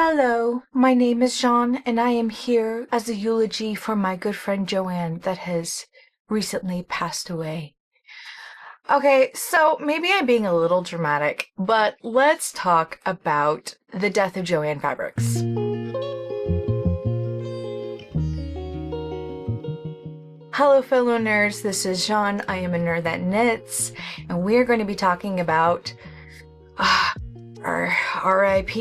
Hello, my name is JoAnn, and I am here as a eulogy for my good friend JoAnn that has recently passed away. Okay, so maybe I'm being a little dramatic, but let's talk about the death of JoAnn Fabrics. Hello fellow nerds, this is JoAnn. I am a nerd that knits, and we are going to be talking about our RIP,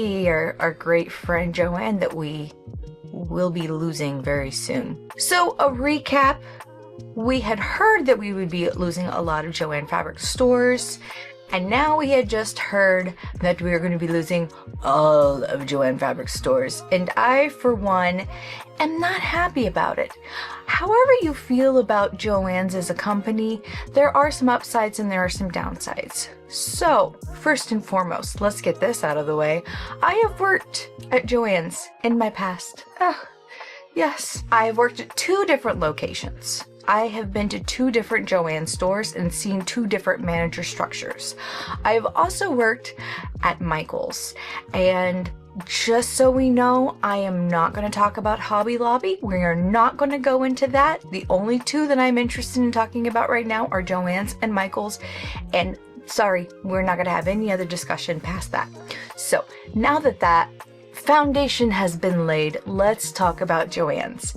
our great friend JoAnn that we will be losing very soon. So a recap, we had heard that we would be losing a lot of JoAnn Fabric stores, and now we had just heard that we are going to be losing all of JoAnn Fabric stores, and I, for one, am not happy about it. However you feel about JoAnn's as a company, there are some upsides and there are some downsides. So, first and foremost, let's get this out of the way. I have worked at JoAnn's in my past. Yes, I have worked at 2 different locations. I have been to 2 different JoAnn stores and seen 2 different manager structures. I have also worked at Michael's, and just so we know, I am not going to talk about Hobby Lobby. We are not going to go into that. The only 2 that I'm interested in talking about right now are JoAnn's and Michael's, and sorry, we're not going to have any other discussion past that. So now that that foundation has been laid, let's talk about JoAnn's.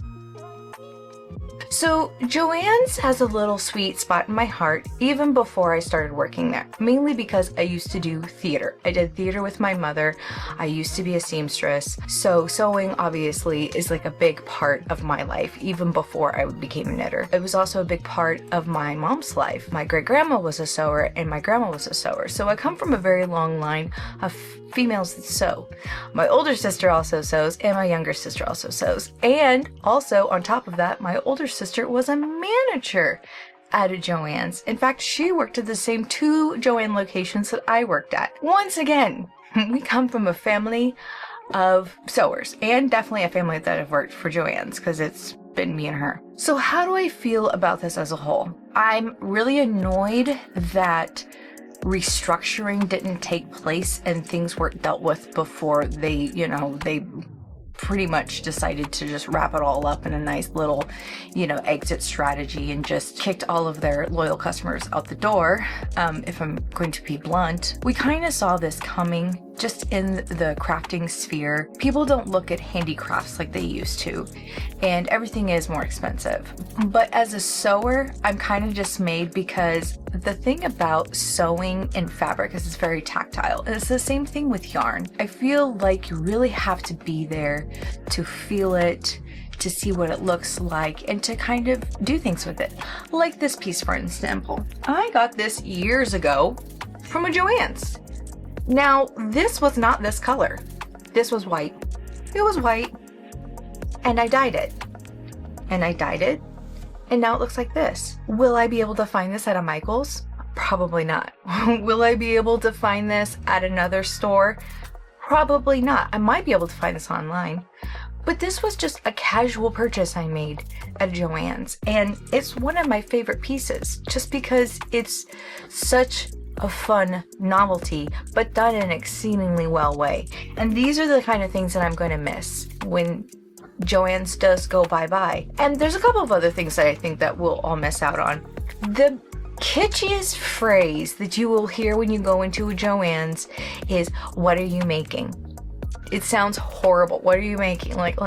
So JoAnn's has a little sweet spot in my heart even before I started working there, mainly because I used to do theater. I did theater with my mother. I used to be a seamstress, so sewing obviously is like a big part of my life even before I became a knitter. It was also a big part of my mom's life. My great-grandma was a sewer and my grandma was a sewer, so I come from a very long line of females that sew. My older sister also sews, and my younger sister also sews. And also, on top of that, my older sister was a manager at a JoAnn's. In fact, she worked at the same 2 JoAnn locations that I worked at. Once again, we come from a family of sewers, and definitely a family that have worked for JoAnn's, because it's been me and her. So how do I feel about this as a whole? I'm really annoyed that restructuring didn't take place and things weren't dealt with before they pretty much decided to just wrap it all up in a nice little, exit strategy and just kicked all of their loyal customers out the door. If I'm going to be blunt, we kind of saw this coming just in the crafting sphere. People don't look at handicrafts like they used to, and everything is more expensive. But as a sewer, I'm kind of dismayed because the thing about sewing in fabric is it's very tactile, and it's the same thing with yarn. I feel like you really have to be there to feel it, to see what it looks like, and to kind of do things with it. Like this piece, for example. I got this years ago from a JoAnn's. Now, this was not this color. This was white. It was white. And I dyed it. And I dyed it. And now it looks like this. Will I be able to find this at a Michael's? Probably not. Will I be able to find this at another store? Probably not. I might be able to find this online. But this was just a casual purchase I made at JoAnn's. And it's one of my favorite pieces just because it's such a fun novelty, but done in an exceedingly well way. And these are the kind of things that I'm going to miss when JoAnn's does go bye-bye. And there's a couple of other things that I think that we'll all miss out on. The kitschiest phrase that you will hear when you go into a JoAnn's is, "What are you making?" It sounds horrible. What are you making? Like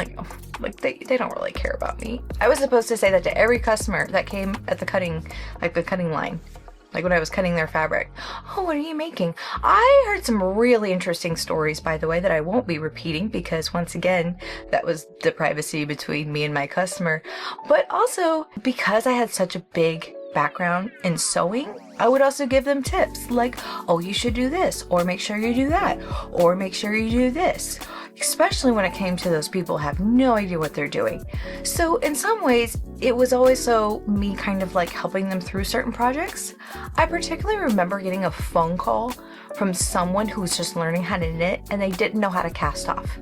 they don't really care about me. I was supposed to say that to every customer that came at the cutting line. Like when I was cutting their fabric. "Oh, what are you making?" I heard some really interesting stories, by the way, that I won't be repeating because, once again, that was the privacy between me and my customer. But also, because I had such a big background in sewing, I would also give them tips like, "Oh, you should do this," or "Make sure you do that," or "Make sure you do this." Especially when it came to those people who have no idea what they're doing. So in some ways, it was always so me kind of like helping them through certain projects. I particularly remember getting a phone call from someone who was just learning how to knit and they didn't know how to cast off.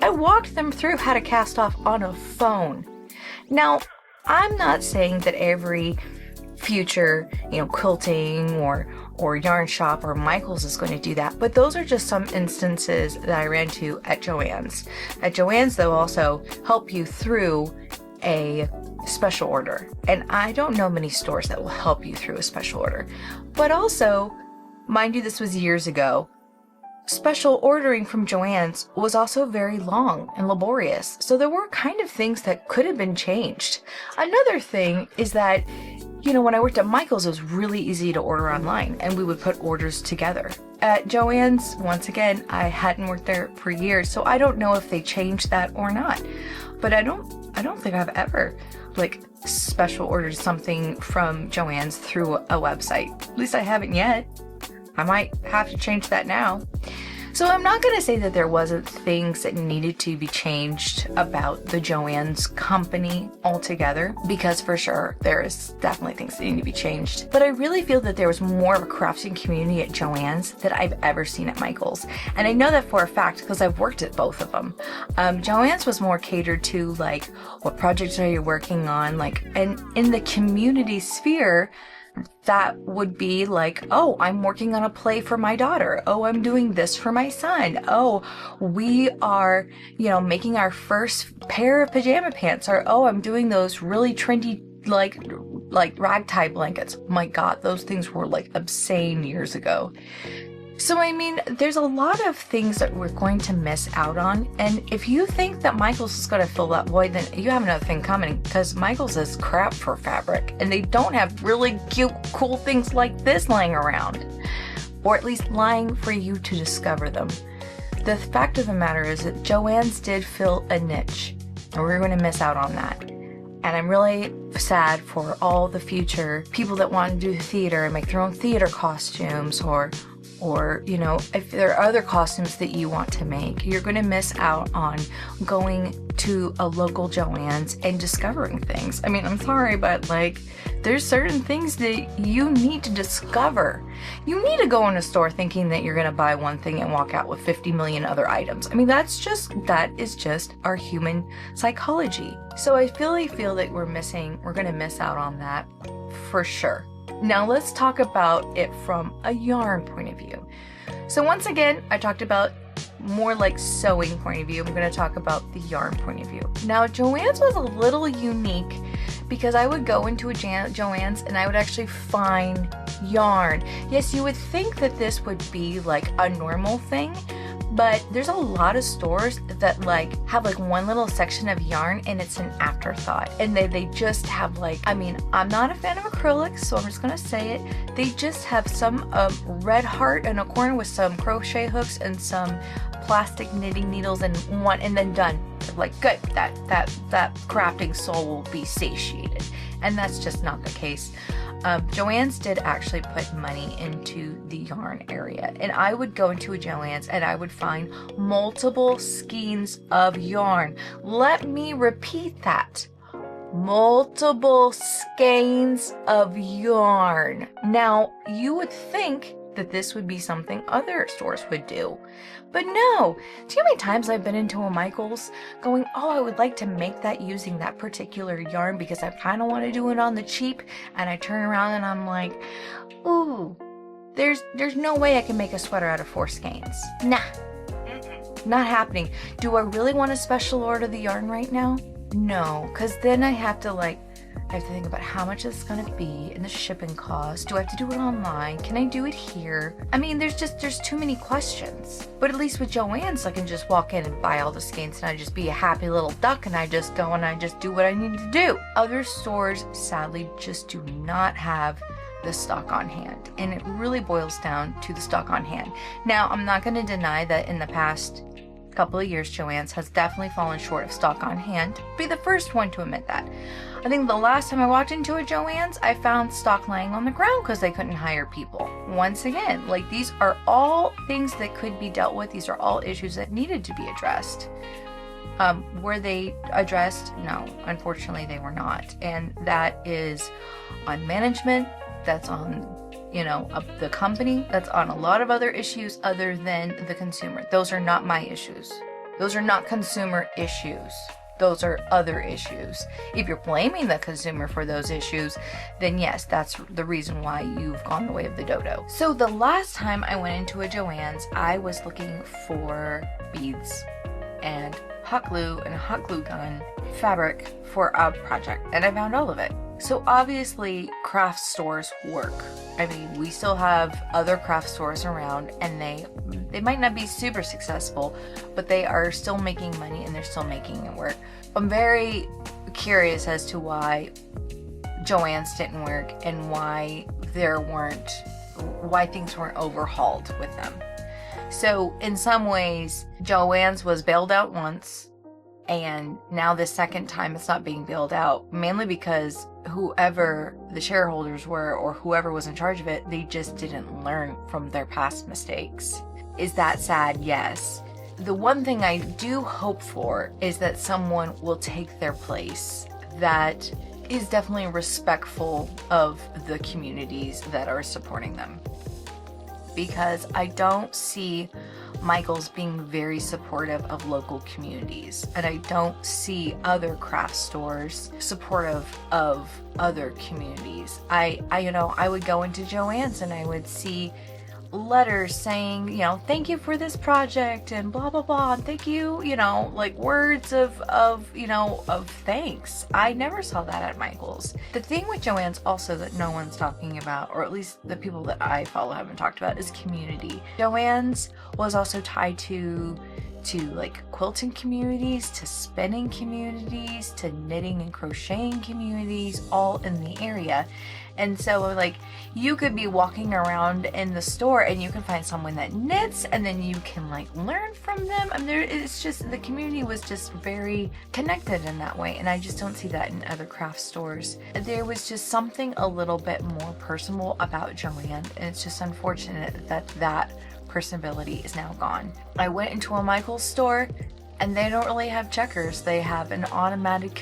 I walked them through how to cast off on a phone. Now, I'm not saying that every future, quilting or or Yarn Shop or Michaels is going to do that. But those are just some instances that I ran to at JoAnn's. At JoAnn's, they'll also help you through a special order. And I don't know many stores that will help you through a special order. But also, mind you, this was years ago, special ordering from JoAnn's was also very long and laborious. So there were kind of things that could have been changed. Another thing is that, when I worked at Michael's, it was really easy to order online and we would put orders together. At JoAnn's, once again, I hadn't worked there for years, so I don't know if they changed that or not. But I don't think I've ever special ordered something from JoAnn's through a website. At least I haven't yet. I might have to change that now. So I'm not going to say that there wasn't things that needed to be changed about the JoAnn's company altogether, because for sure there is definitely things that need to be changed. But I really feel that there was more of a crafting community at JoAnn's that I've ever seen at Michael's. And I know that for a fact because I've worked at both of them. JoAnn's was more catered to what projects are you working on? And in the community sphere, that would be oh, I'm working on a play for my daughter. Oh, I'm doing this for my son. Oh, we are, making our first pair of pajama pants. Or, oh, I'm doing those really trendy, like ragtime blankets. My God, those things were obscene years ago. So, there's a lot of things that we're going to miss out on. And if you think that Michael's is going to fill that void, then you have another thing coming, because Michael's is crap for fabric. And they don't have really cute, cool things like this lying around. Or at least lying for you to discover them. The fact of the matter is that JoAnn's did fill a niche. And we're going to miss out on that. And I'm really sad for all the future people that want to do theater and make their own theater costumes, or if there are other costumes that you want to make. You're going to miss out on going to a local JoAnn's and discovering things. I'm sorry, but there's certain things that you need to discover. You need to go in a store thinking that you're going to buy one thing and walk out with 50 million other items. That is just our human psychology. So I really feel that we're going to miss out on that for sure. Now let's talk about it from a yarn point of view. So once again, I talked about more sewing point of view. I'm going to talk about the yarn point of view. Now JoAnn's was a little unique because I would go into a JoAnn's and I would actually find yarn. Yes, you would think that this would be a normal thing, but there's a lot of stores that have one little section of yarn and it's an afterthought. And they just have I'm not a fan of acrylics, so I'm just gonna say it. They just have some red heart in a corner with some crochet hooks and some plastic knitting needles and then done. Good, that crafting soul will be satiated. And that's just not the case. JoAnn's did actually put money into the yarn area, and I would go into a JoAnn's and I would find multiple skeins of yarn. Let me repeat that. Multiple skeins of yarn. Now, you would think that this would be something other stores would do. But no. Do you know how many times I've been into a Michael's going, oh, I would like to make that using that particular yarn because I kind of want to do it on the cheap, and I turn around and I'm like, ooh, there's no way I can make a sweater out of 4 skeins. Nah. Not happening. Do I really want to special order the yarn right now? No, because then I have to think about how much it's going to be and the shipping cost. Do I have to do it online? Can I do it here? There's too many questions. But at least with JoAnn's, I can just walk in and buy all the skeins and I just be a happy little duck and I just go and I just do what I need to do. Other stores, sadly, just do not have the stock on hand. And it really boils down to the stock on hand. Now, I'm not going to deny that in the past couple of years, JoAnn's has definitely fallen short of stock on hand. Be the first one to admit that. I think the last time I walked into a JoAnn's, I found stock laying on the ground because they couldn't hire people. Once again, these are all things that could be dealt with. These are all issues that needed to be addressed. Were they addressed? No, unfortunately they were not. And that is on management, that's on the company, that's on a lot of other issues other than the consumer. Those are not my issues. Those are not consumer issues. those are other issues. If you're blaming the consumer for those issues, then yes, that's the reason why you've gone the way of the dodo. So the last time I went into a JoAnn's, I was looking for beads and hot glue and a hot glue gun fabric for a project, and I found all of it. So obviously craft stores work. I mean, we still have other craft stores around, and they might not be super successful, but they are still making money and they're still making it work. I'm very curious as to why JoAnn's didn't work and why things weren't overhauled with them. So in some ways, JoAnn's was bailed out once, and now the second time it's not being bailed out, mainly because whoever the shareholders were or whoever was in charge of it, they just didn't learn from their past mistakes. Is that sad? Yes. The one thing I do hope for is that someone will take their place that is definitely respectful of the communities that are supporting them. Because I don't see Michael's being very supportive of local communities, and I don't see other craft stores supportive of other communities. I would go into JoAnn's and I would see letters saying, thank you for this project and blah blah blah, and thank you, like words of thanks. I never saw that at Michael's. The thing with JoAnn's also that no one's talking about, or at least the people that I follow haven't talked about, is community. JoAnn's was also tied to like quilting communities, to spinning communities, to knitting and crocheting communities, all in the area. And so like you could be walking around in the store and you can find someone that knits, and then you can like learn from them. I mean, it's just, the community was just very connected in that way, and I just don't see that in other craft stores. There was just something a little bit more personal about JoAnn, and it's just unfortunate that personability is now gone. I went into a Michael's store and they don't really have checkers. They have an automatic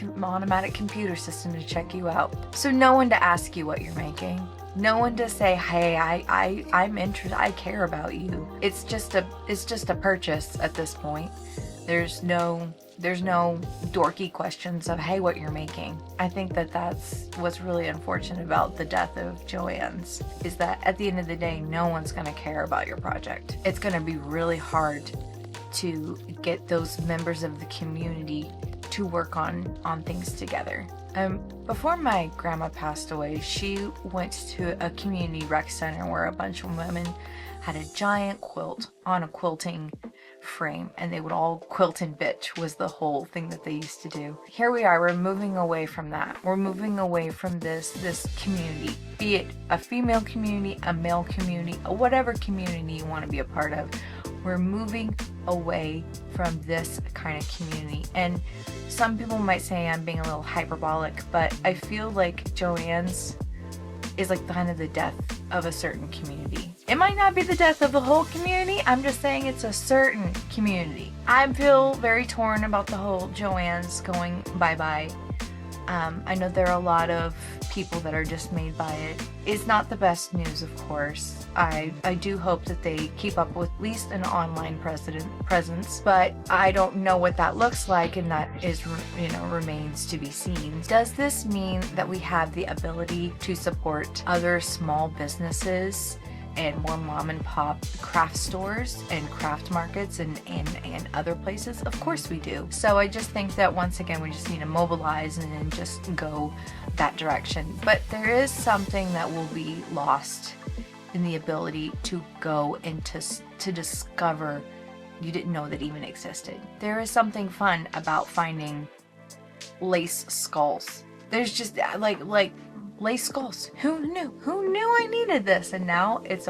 computer system to check you out. So no one to ask you what you're making. No one to say, hey, I'm interested, I care about you. It's just a purchase at this point. There's no dorky questions of, hey, what you're making. I think that's what's really unfortunate about the death of JoAnn's, is that at the end of the day, no one's going to care about your project. It's going to be really hard to get those members of the community to work on things together. Before my grandma passed away, she went to a community rec center where a bunch of women had a giant quilt on a quilting frame, and they would all quilt and bitch was the whole thing that they used to do. Here we are, we're moving away from that. We're moving away from this community, be it a female community, a male community, or whatever community you want to be a part of. We're moving away from this kind of community. And some people might say I'm being a little hyperbolic, but I feel like JoAnn's is like kind of the death of a certain community. It might not be the death of the whole community, I'm just saying it's a certain community. I feel very torn about the whole JoAnn's going bye-bye. I know there are a lot of people that are dismayed by it. It's not the best news, of course. I do hope that they keep up with at least an online presence, but I don't know what that looks like, and that is, remains to be seen. Does this mean that we have the ability to support other small businesses and more mom and pop craft stores and craft markets and other places? Of course we do. So I just think that once again we just need to mobilize and then just go that direction. But there is something that will be lost in the ability to go and to discover you didn't know that even existed. There is something fun about finding lace skulls. There's just like lace skulls. Who knew I needed this? And now it's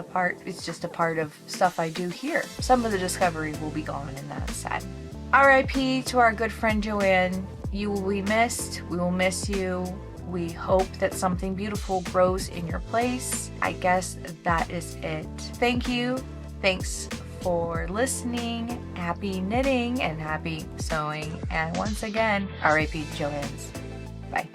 just a part of stuff I do here. Some of the discovery will be gone, and that's sad. R.I.P. to our good friend JoAnn. You will be missed. We will miss you. We hope that something beautiful grows in your place. I guess that is it. Thank you. Thanks for listening. Happy knitting and happy sewing. And once again, R.I.P. JoAnn's. Bye.